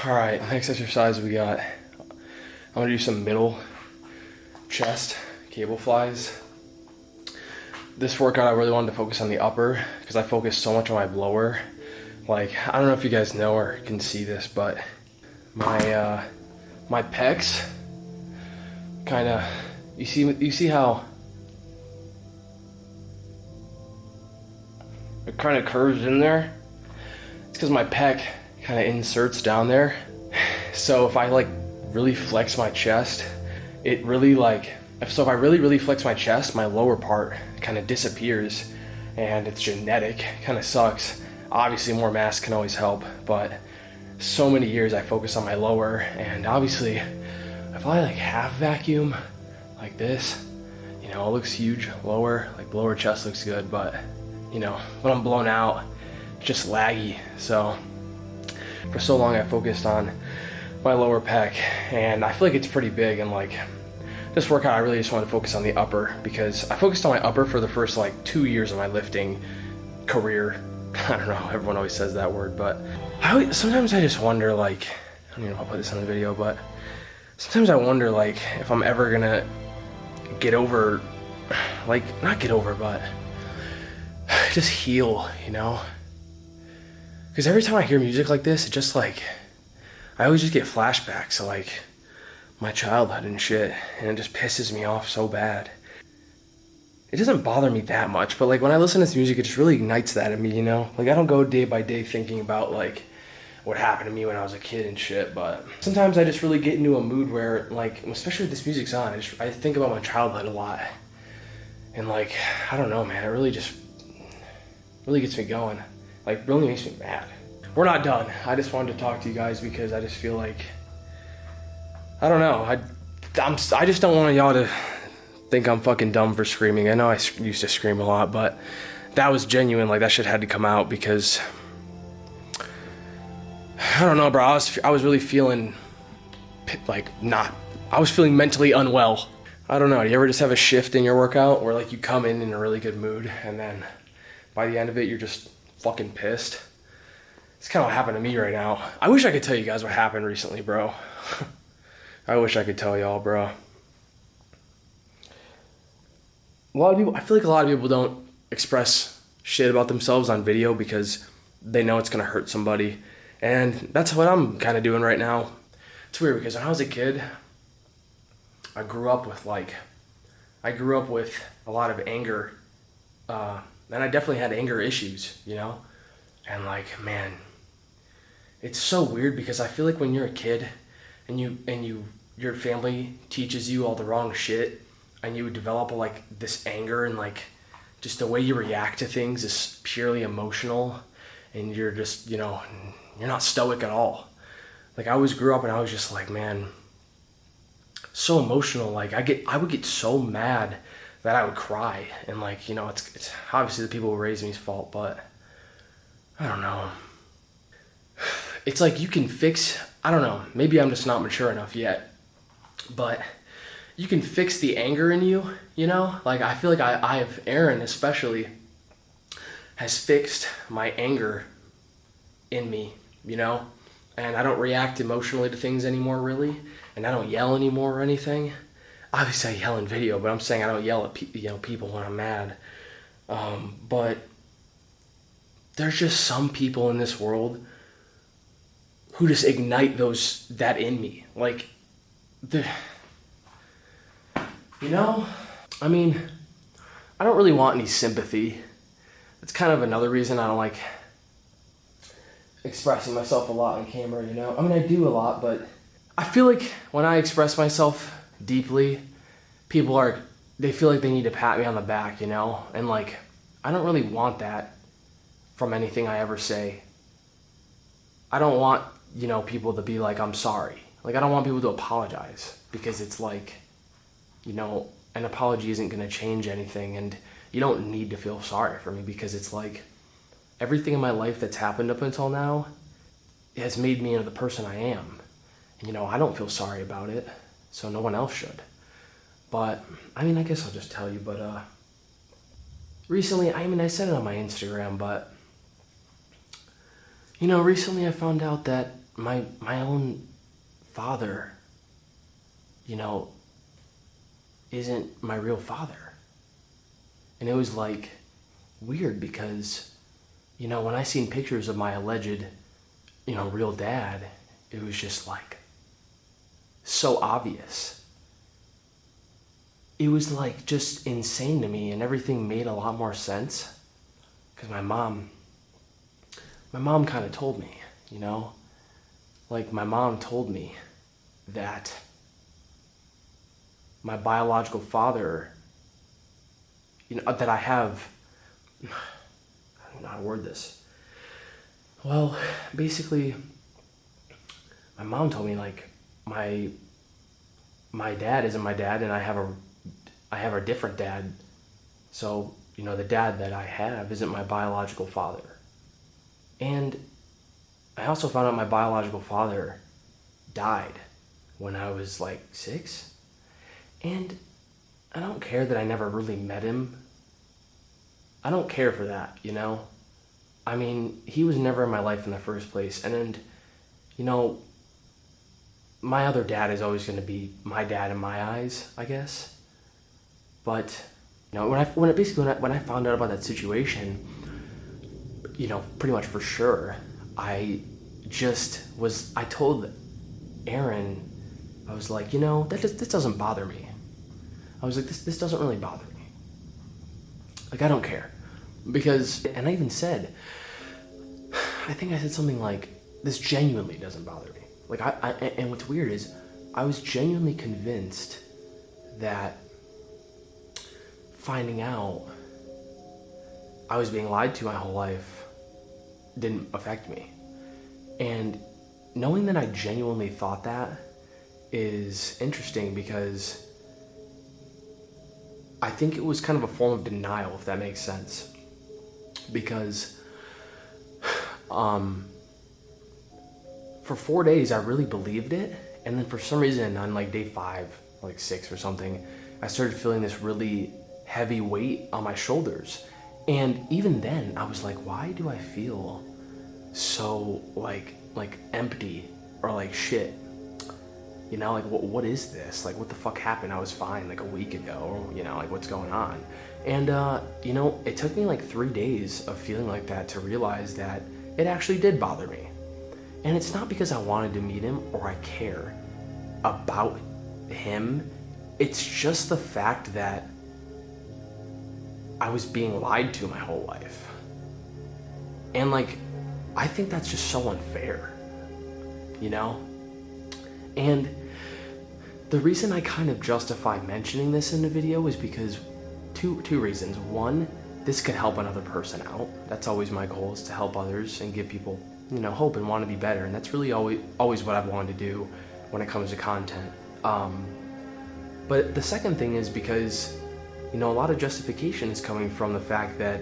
Alright, next exercise we got, I'm gonna do some middle chest cable flies. This workout I really wanted to focus on the upper because I focus so much on my lower. Like, I don't know if you guys know or can see this, but my my pecs kind of, you see how it kind of curves in there? It's because my pec kind of inserts down there. So if I like really flex my chest, it really if I really flex my chest, my lower part kind of disappears, and it's genetic. Kind of sucks. Obviously more mass can always help, but so many years I focused on my lower, and obviously if I like half vacuum like this, you know, it looks huge lower, like lower chest looks good, but you know, when I'm blown out, it's just laggy. So for so long I focused on my lower pec, and I feel like it's pretty big, and like this workout I really just want to focus on the upper, because I focused on my upper for the first like 2 years of my lifting career. I don't know, everyone always says that word, but sometimes I just wonder, like, I don't even know if I'll put this on the video, but sometimes I wonder like if I'm ever gonna get over, like, not get over, but just heal, you know? Because every time I hear music like this, it just like, I always just get flashbacks to like my childhood and shit, and it just pisses me off so bad. It doesn't bother me that much, but like when I listen to this music, it just really ignites that in me, you know? Like I don't go day by day thinking about like what happened to me when I was a kid and shit, but sometimes I just really get into a mood where, like, especially with this music's on, I think about my childhood a lot. And like, I don't know, man, it really just really gets me going. Like, really makes me mad. We're not done. I just wanted to talk to you guys because I just feel like, I don't know, I just don't want y'all to think I'm fucking dumb for screaming. I know I used to scream a lot, but that was genuine. Like, that shit had to come out because, I don't know, bro, I was really feeling like I was feeling mentally unwell. I don't know, do you ever just have a shift in your workout where like you come in a really good mood and then by the end of it you're just fucking pissed? It's kind of what happened to me right now. I wish I could tell you guys what happened recently, bro. I wish I could tell y'all, bro. I feel like a lot of people don't express shit about themselves on video because they know it's gonna hurt somebody. And that's what I'm kind of doing right now. It's weird because when I was a kid, I grew up with a lot of anger, and I definitely had anger issues, you know? And like, man, it's so weird because I feel like when you're a kid and your family teaches you all the wrong shit, and you develop like this anger, and like just the way you react to things is purely emotional, and you're just, you know, you're not stoic at all. Like, I always grew up and I was just like, man, so emotional. Like I would get so mad that I would cry, and like, you know, it's obviously the people who raised me's fault, but I don't know. It's like you can fix, I don't know, maybe I'm just not mature enough yet, but you can fix the anger in you, you know? Like, I feel like Aaron especially has fixed my anger in me, you know? And I don't react emotionally to things anymore, really, and I don't yell anymore or anything. Obviously I yell in video, but I'm saying I don't yell at people when I'm mad. But there's just some people in this world who just ignite that in me. Like, you know, I mean, I don't really want any sympathy. It's kind of another reason I don't like expressing myself a lot on camera, you know? I mean, I do a lot, but I feel like when I express myself deeply, they feel like they need to pat me on the back, you know? And like, I don't really want that from anything I ever say. I don't want, you know, people to be like, I'm sorry. Like, I don't want people to apologize, because it's like, you know, an apology isn't going to change anything, and you don't need to feel sorry for me, because it's like everything in my life that's happened up until now has made me into the person I am. And, you know, I don't feel sorry about it, so no one else should. But, I mean, I guess I'll just tell you, but recently, I mean, I said it on my Instagram, but, you know, recently I found out that my own father, you know, isn't my real father. And it was like weird because, you know, when I seen pictures of my alleged, you know, real dad, it was just like so obvious. It was like just insane to me, and everything made a lot more sense because my mom kind of told me, you know, like my mom told me that my biological father, you know, that I have, I don't know how to word this. Well, basically, my mom told me like my my dad isn't my dad, and I have a different dad. So, the dad that I have isn't my biological father. And I also found out my biological father died when I was like 6. And I don't care that I never really met him. I don't care for that, I mean, he was never in my life in the first place. And my other dad is always going to be my dad in my eyes, I guess. But, when I found out about that situation, pretty much for sure, I told Aaron, I was like, this doesn't bother me. I was like, this doesn't really bother me. Like, I don't care. And I even said, I think I said something like, this genuinely doesn't bother me. Like, and what's weird is, I was genuinely convinced that finding out I was being lied to my whole life didn't affect me. And knowing that I genuinely thought that is interesting, because I think it was kind of a form of denial, if that makes sense. Because for 4 days I really believed it, and then for some reason on like day 5, like 6 or something, I started feeling this really heavy weight on my shoulders. And even then I was like, why do I feel so like empty or like shit? Like, what is this? Like, what the fuck happened? I was fine like a week ago, like, what's going on? And, it took me like 3 days of feeling like that to realize that it actually did bother me. And it's not because I wanted to meet him or I care about him. It's just the fact that I was being lied to my whole life. And, like, I think that's just so unfair, And the reason I kind of justify mentioning this in the video is because two reasons. One, this could help another person out. That's always my goal, is to help others and give people, hope and want to be better. And that's really always what I've wanted to do when it comes to content. But the second thing is because, a lot of justification is coming from the fact that,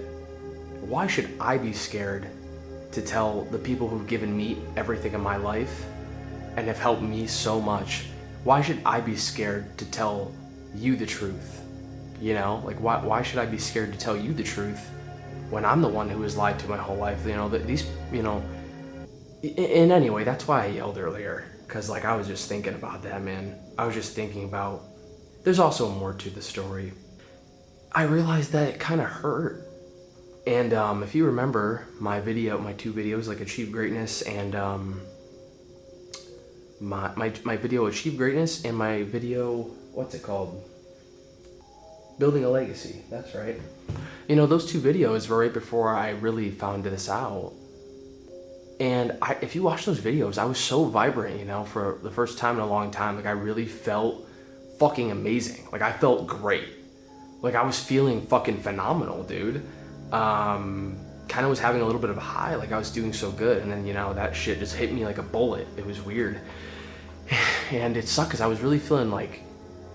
why should I be scared to tell the people who've given me everything in my life and have helped me so much? Why should I be scared to tell you the truth? Like, why should I be scared to tell you the truth when I'm the one who was lied to my whole life? And anyway, that's why I yelled earlier, because like I was just thinking about that, man. I was just thinking about, there's also more to the story. I realized that it kind of hurt. And if you remember my 2 videos, like Achieve Greatness and my video Achieve Greatness and my video, what's it called? Building a Legacy. That's right. Those 2 videos were right before I really found this out. And if you watch those videos, I was so vibrant, for the first time in a long time. Like, I really felt fucking amazing. Like, I felt great. Like, I was feeling fucking phenomenal, dude. Kind of was having a little bit of a high, like I was doing so good, and then that shit just hit me like a bullet. It was weird, and it sucked because I was really feeling like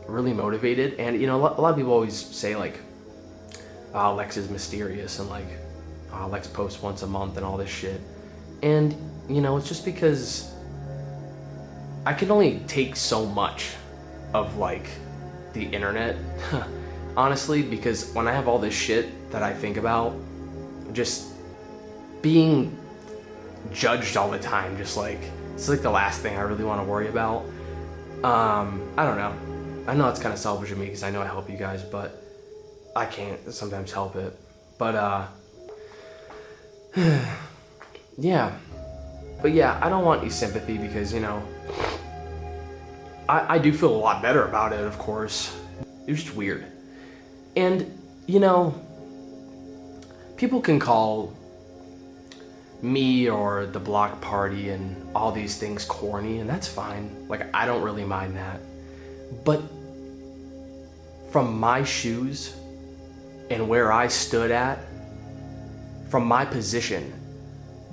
really motivated. And a lot of people always say like, Lexx is mysterious, and like, Lexx posts once a month and all this shit. And it's just because I can only take so much of like the internet, honestly, because when I have all this shit that I think about, just being judged all the time, just like, it's like the last thing I really want to worry about. I don't know. I know it's kind of selfish of me because I know I help you guys, but I can't sometimes help it. But yeah. But yeah, I don't want your sympathy because, I do feel a lot better about it, of course. It was just weird. And, people can call me or the block party and all these things corny, and that's fine. Like, I don't really mind that. But from my shoes and where I stood at, from my position,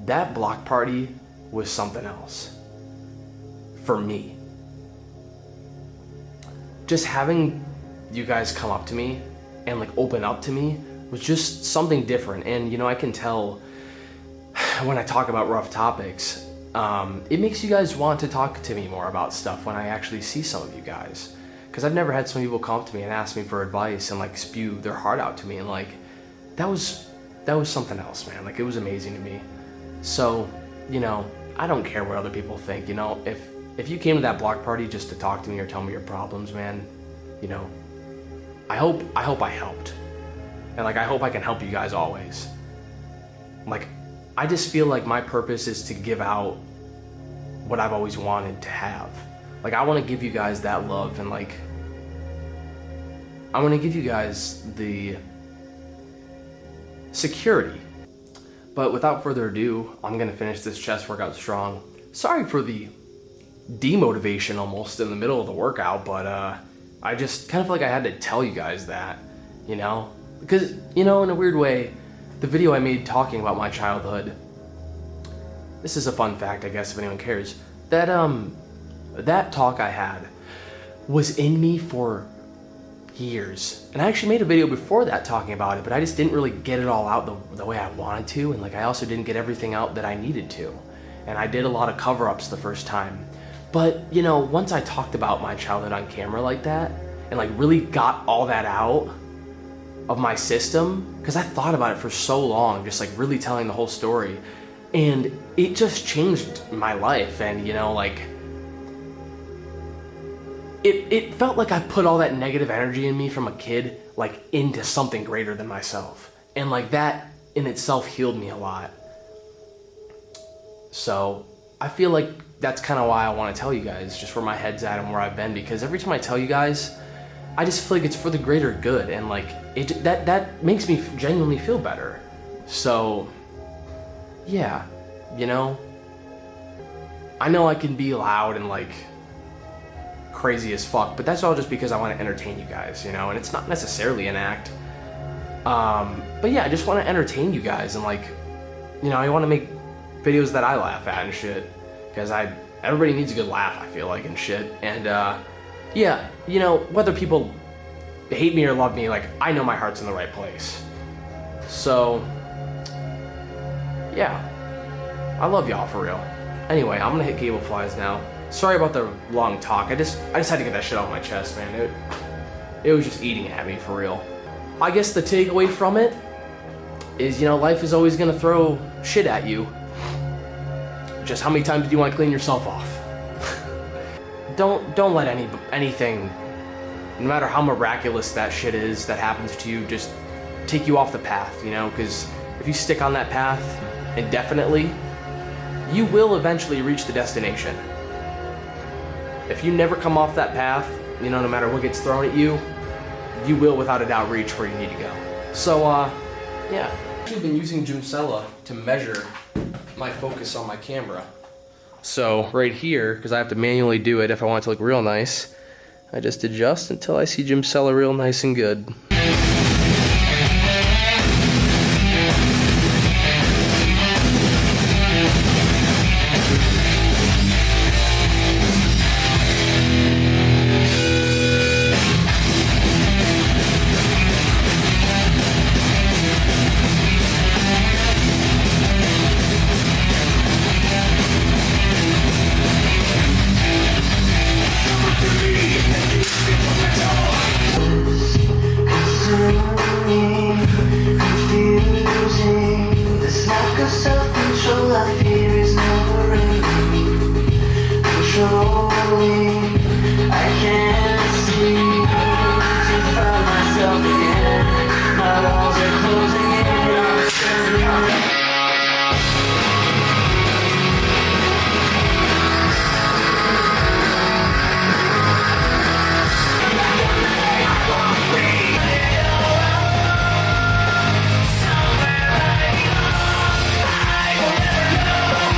that block party was something else for me. just having you guys come up to me and like open up to me was just something different. And you know, I can tell when I talk about rough topics, it makes you guys want to talk to me more about stuff when I actually see some of you guys. Because I've never had some people come up to me and ask me for advice and like spew their heart out to me, and like that was something else, man. Like it was amazing to me. So, you know, I don't care what other people think. You know, if you came to that block party just to talk to me or tell me your problems, man, you know, I hope I helped. And like I hope I can help you guys always. Like I just feel like my purpose is to give out what I've always wanted to have. Like I want to give you guys that love, and like I want to give you guys the security. But without further ado, I'm gonna finish this chest workout strong. Sorry for the demotivation almost in the middle of the workout, but I just kind of feel like I had to tell you guys that, you know? Because, you know, in a weird way, the video I made talking about my childhood, this is a fun fact, I guess, if anyone cares, that that talk I had was in me for years. And I actually made a video before that talking about it, but I just didn't really get it all out the way I wanted to, and like I also didn't get everything out that I needed to. And I did a lot of cover-ups the first time. But, you know, once I talked about my childhood on camera like that, and like really got all that out of my system, because I thought about it for so long, just like really telling the whole story, and it just changed my life. And you know, like it felt like I put all that negative energy in me from a kid like into something greater than myself, and like that in itself healed me a lot. So I feel like that's kind of why I want to tell you guys just where my head's at and where I've been, because every time I tell you guys, I just feel like it's for the greater good, and like that makes me genuinely feel better. So yeah, you know, I know I can be loud and like crazy as fuck, but that's all just because I want to entertain you guys, you know, and it's not necessarily an act. But yeah, I just want to entertain you guys, and like, you know, I want to make videos that I laugh at and shit, because everybody needs a good laugh, I feel like, and shit. And yeah, you know, whether people hate me or love me, like I know my heart's in the right place. So yeah, I love y'all for real. Anyway, I'm gonna hit cable flies now. Sorry about the long talk. I just had to get that shit off my chest, man. It was just eating at me for real. I guess the takeaway from it is, you know, life is always gonna throw shit at you. Just how many times do you want to clean yourself off? Don't let anything, no matter how miraculous that shit is that happens to you, just take you off the path, you know? Because if you stick on that path indefinitely, you will eventually reach the destination. If you never come off that path, you know, no matter what gets thrown at you, you will without a doubt reach where you need to go. So, yeah. I've actually been using Jumcella to measure my focus on my camera. So, right here, because I have to manually do it if I want it to look real nice, I just adjust until I see Jumcella real nice and good.